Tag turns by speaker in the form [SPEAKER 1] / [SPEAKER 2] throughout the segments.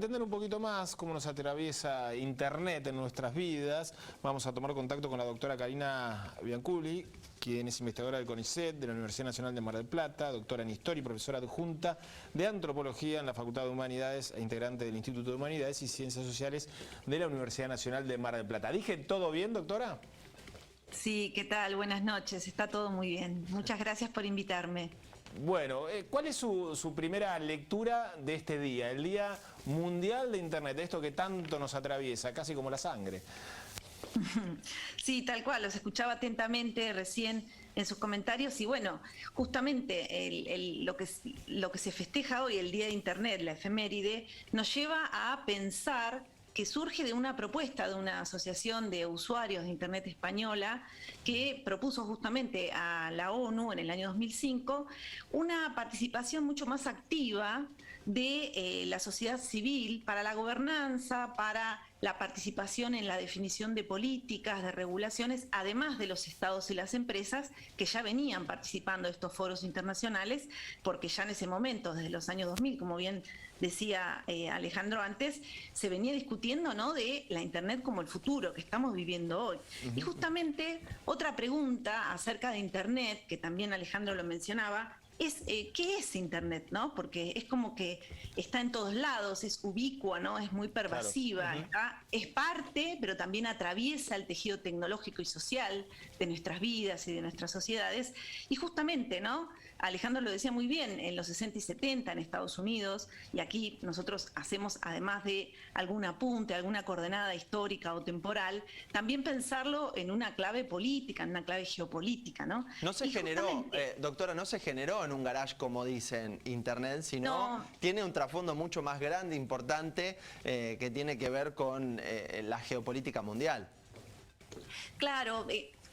[SPEAKER 1] entender un poquito más cómo nos atraviesa Internet en nuestras vidas, vamos a tomar contacto con la doctora Karina Bianculi, quien es investigadora del CONICET, de la Universidad Nacional de Mar del Plata, doctora en Historia y profesora adjunta de Antropología en la Facultad de Humanidades e integrante del Instituto de Humanidades y Ciencias Sociales de la Universidad Nacional de Mar del Plata. ¿Dije todo bien, doctora?
[SPEAKER 2] Sí, ¿qué tal? Buenas noches, está todo muy bien. Muchas gracias por invitarme.
[SPEAKER 1] Bueno, ¿cuál es su primera lectura de este día? El Día Mundial de Internet, esto que tanto nos atraviesa, casi como la sangre.
[SPEAKER 2] Sí, tal cual, los escuchaba atentamente recién en sus comentarios y bueno, justamente lo que se festeja hoy, el Día de Internet, la efeméride, nos lleva a pensar que surge de una propuesta de una asociación de usuarios de Internet española que propuso justamente a la ONU en el año 2005 una participación mucho más activa de la sociedad civil para la gobernanza, para la participación en la definición de políticas, de regulaciones, además de los estados y las empresas que ya venían participando de estos foros internacionales, porque ya en ese momento, desde los años 2000, como bien decía Alejandro antes, se venía discutiendo, ¿no?, de la Internet como el futuro que estamos viviendo hoy. Y justamente otra pregunta acerca de Internet, que también Alejandro lo mencionaba, es ¿qué es Internet?, ¿no? Porque es como que está en todos lados, es ubicua, ¿no? Es muy pervasiva, claro. Es parte, pero también atraviesa el tejido tecnológico y social de nuestras vidas y de nuestras sociedades. Y justamente, ¿no?, Alejandro lo decía muy bien, en los 60 y 70 en Estados Unidos, y aquí nosotros hacemos, además de algún apunte, alguna coordenada histórica o temporal, también pensarlo en una clave política, en una clave geopolítica, ¿no?
[SPEAKER 3] No se generó, doctora, no se generó en un garage, como dicen, Internet, sino tiene un trasfondo mucho más grande, importante, que tiene que ver con la geopolítica mundial.
[SPEAKER 2] Claro,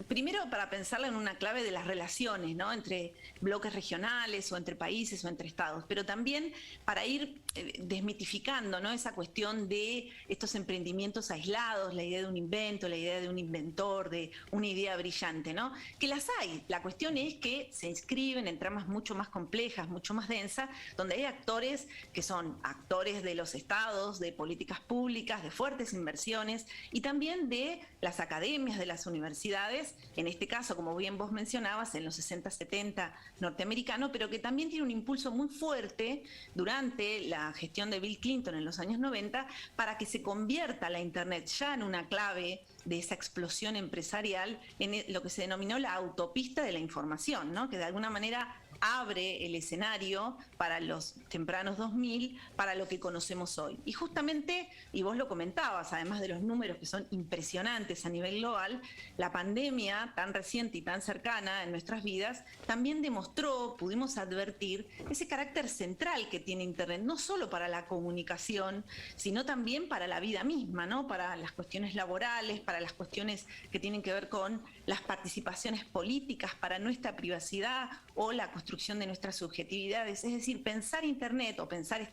[SPEAKER 2] primero para pensarla en una clave de las relaciones, ¿no?, entre bloques regionales o entre países o entre estados, pero también para ir desmitificando, ¿no?, esa cuestión de estos emprendimientos aislados, la idea de un invento, la idea de un inventor, de una idea brillante, ¿no?, que las hay. La cuestión es que se inscriben en tramas mucho más complejas, mucho más densas, donde hay actores que son actores de los estados, de políticas públicas, de fuertes inversiones y también de las academias, de las universidades, en este caso, como bien vos mencionabas, en los 60, 70 norteamericano, pero que también tiene un impulso muy fuerte durante la gestión de Bill Clinton en los años 90 para que se convierta la Internet ya en una clave de esa explosión empresarial en lo que se denominó la autopista de la información, ¿no?, que de alguna manera abre el escenario para los tempranos 2000, para lo que conocemos hoy. Y justamente, y vos lo comentabas, además de los números que son impresionantes a nivel global, la pandemia tan reciente y tan cercana en nuestras vidas también demostró, pudimos advertir, ese carácter central que tiene Internet, no solo para la comunicación, sino también para la vida misma, ¿no?, para las cuestiones laborales, para las cuestiones que tienen que ver con las participaciones políticas, para nuestra privacidad o la construcción de nuestras subjetividades. Es decir, pensar Internet o pensar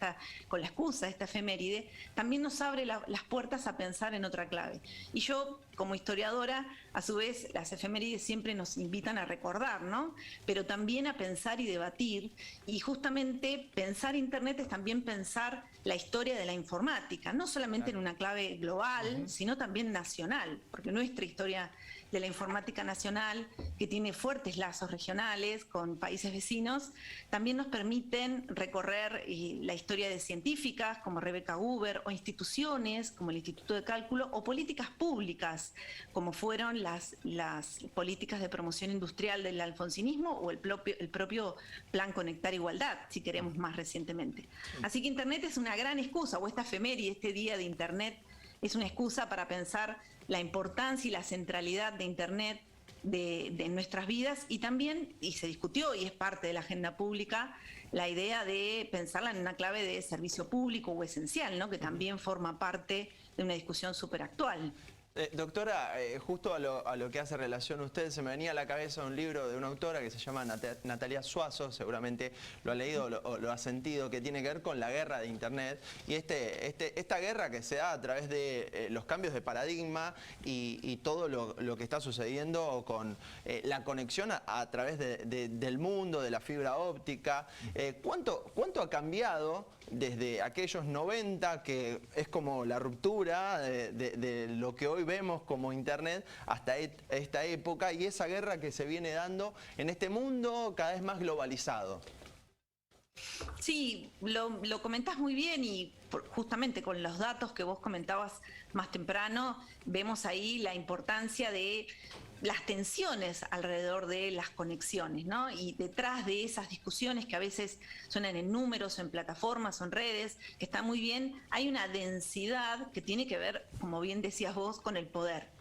[SPEAKER 2] con la excusa de esta efeméride también nos abre las puertas a pensar en otra clave. Y yo, como historiadora, a su vez, las efemérides siempre nos invitan a recordar, ¿no?, pero también a pensar y debatir, y justamente pensar Internet es también pensar la historia de la informática, no solamente en una clave global, sino también nacional, porque nuestra historia de la informática nacional, que tiene fuertes lazos regionales con países vecinos, también nos permiten recorrer la historia de científicas como Rebecca Guber, o instituciones como el Instituto de Cálculo, o políticas públicas como fueron las políticas de promoción industrial del alfonsinismo o el propio Plan Conectar Igualdad, si queremos más recientemente. Así que Internet es una gran excusa, o esta efeméride, este día de Internet, es una excusa para pensar la importancia y la centralidad de Internet de nuestras vidas, y también, y se discutió y es parte de la agenda pública, la idea de pensarla en una clave de servicio público o esencial, ¿no?, que también forma parte de una discusión súper actual.
[SPEAKER 3] Doctora, justo a lo que hace relación a usted, se me venía a la cabeza un libro de una autora que se llama Natalia Suazo, seguramente lo ha leído o lo ha sentido, que tiene que ver con la guerra de Internet y esta guerra que se da a través de los cambios de paradigma y todo lo que está sucediendo con la conexión a través del mundo, de la fibra óptica. ¿Cuánto ha cambiado desde aquellos 90, que es como la ruptura de lo que hoy vemos como Internet, hasta esta época y esa guerra que se viene dando en este mundo cada vez más globalizado?
[SPEAKER 2] Sí, lo comentás muy bien y justamente con los datos que vos comentabas más temprano, vemos ahí la importancia de las tensiones alrededor de las conexiones, ¿no? Y detrás de esas discusiones que a veces suenan en números, en plataformas, o en redes, que está muy bien, hay una densidad que tiene que ver, como bien decías vos, con el poder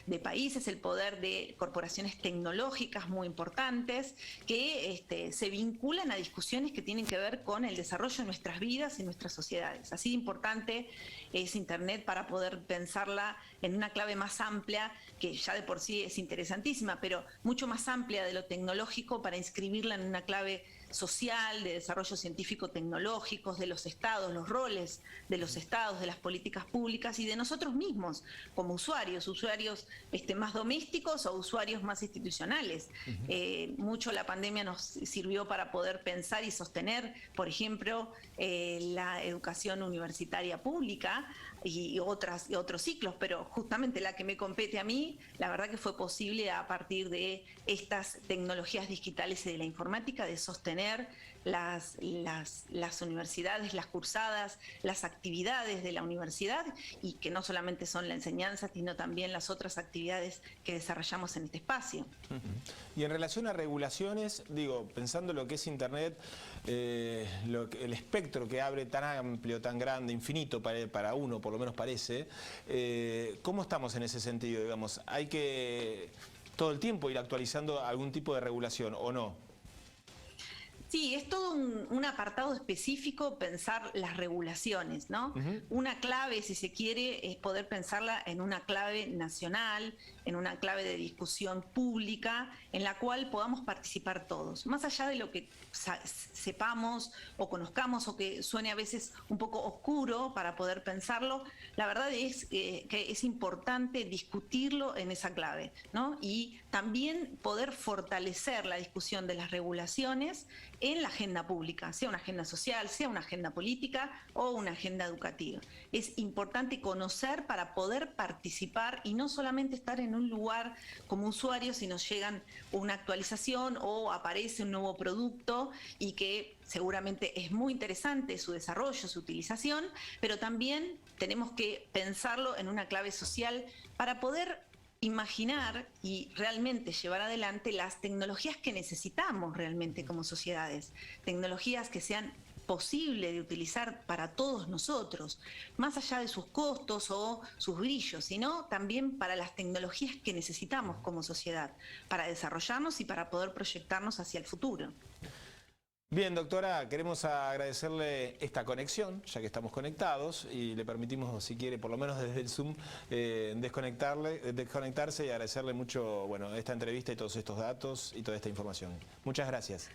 [SPEAKER 2] de países, el poder de corporaciones tecnológicas muy importantes que se vinculan a discusiones que tienen que ver con el desarrollo de nuestras vidas y nuestras sociedades. Así de importante es Internet para poder pensarla en una clave más amplia, que ya de por sí es interesantísima, pero mucho más amplia de lo tecnológico, para inscribirla en una clave social, de desarrollo científico-tecnológicos, de los estados, los roles de los estados, de las políticas públicas y de nosotros mismos como usuarios más domésticos o usuarios más institucionales. Mucho la pandemia nos sirvió para poder pensar y sostener, por ejemplo, la educación universitaria pública y otros ciclos, pero justamente la que me compete a mí, la verdad que fue posible a partir de estas tecnologías digitales y de la informática, de sostener las universidades, las cursadas, las actividades de la universidad, y que no solamente son la enseñanza, sino también las otras actividades que desarrollamos en este espacio.
[SPEAKER 1] Y en relación a regulaciones, digo, pensando lo que es Internet, el espectro que abre tan amplio, tan grande, infinito para uno, por lo menos parece, ¿cómo estamos en ese sentido? Digamos, ¿hay que todo el tiempo ir actualizando algún tipo de regulación o no?
[SPEAKER 2] Sí, es todo un apartado específico pensar las regulaciones, ¿no? Una clave, si se quiere, es poder pensarla en una clave nacional, en una clave de discusión pública, en la cual podamos participar todos. Más allá de lo que sepamos o conozcamos o que suene a veces un poco oscuro para poder pensarlo, la verdad es que es importante discutirlo en esa clave, ¿no? Y también poder fortalecer la discusión de las regulaciones en la agenda pública, sea una agenda social, sea una agenda política o una agenda educativa. Es importante conocer para poder participar y no solamente estar en un lugar como usuario si nos llegan una actualización o aparece un nuevo producto, y que seguramente es muy interesante su desarrollo, su utilización, pero también tenemos que pensarlo en una clave social para poder imaginar y realmente llevar adelante las tecnologías que necesitamos realmente como sociedades, tecnologías que sean posibles de utilizar para todos nosotros, más allá de sus costos o sus brillos, sino también para las tecnologías que necesitamos como sociedad, para desarrollarnos y para poder proyectarnos hacia el futuro.
[SPEAKER 1] Bien, doctora, queremos agradecerle esta conexión, ya que estamos conectados, y le permitimos, si quiere, por lo menos desde el Zoom, desconectarse y agradecerle mucho, bueno, esta entrevista y todos estos datos y toda esta información. Muchas gracias.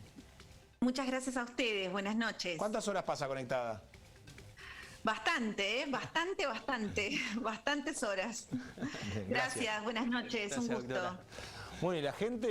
[SPEAKER 2] Muchas gracias a ustedes, buenas noches.
[SPEAKER 1] ¿Cuántas horas pasa conectada?
[SPEAKER 2] Bastante, bastantes horas.
[SPEAKER 1] Bien,
[SPEAKER 2] gracias, buenas noches,
[SPEAKER 3] Gracias,
[SPEAKER 2] un gusto.
[SPEAKER 3] doctora.
[SPEAKER 1] Bueno, y la gente...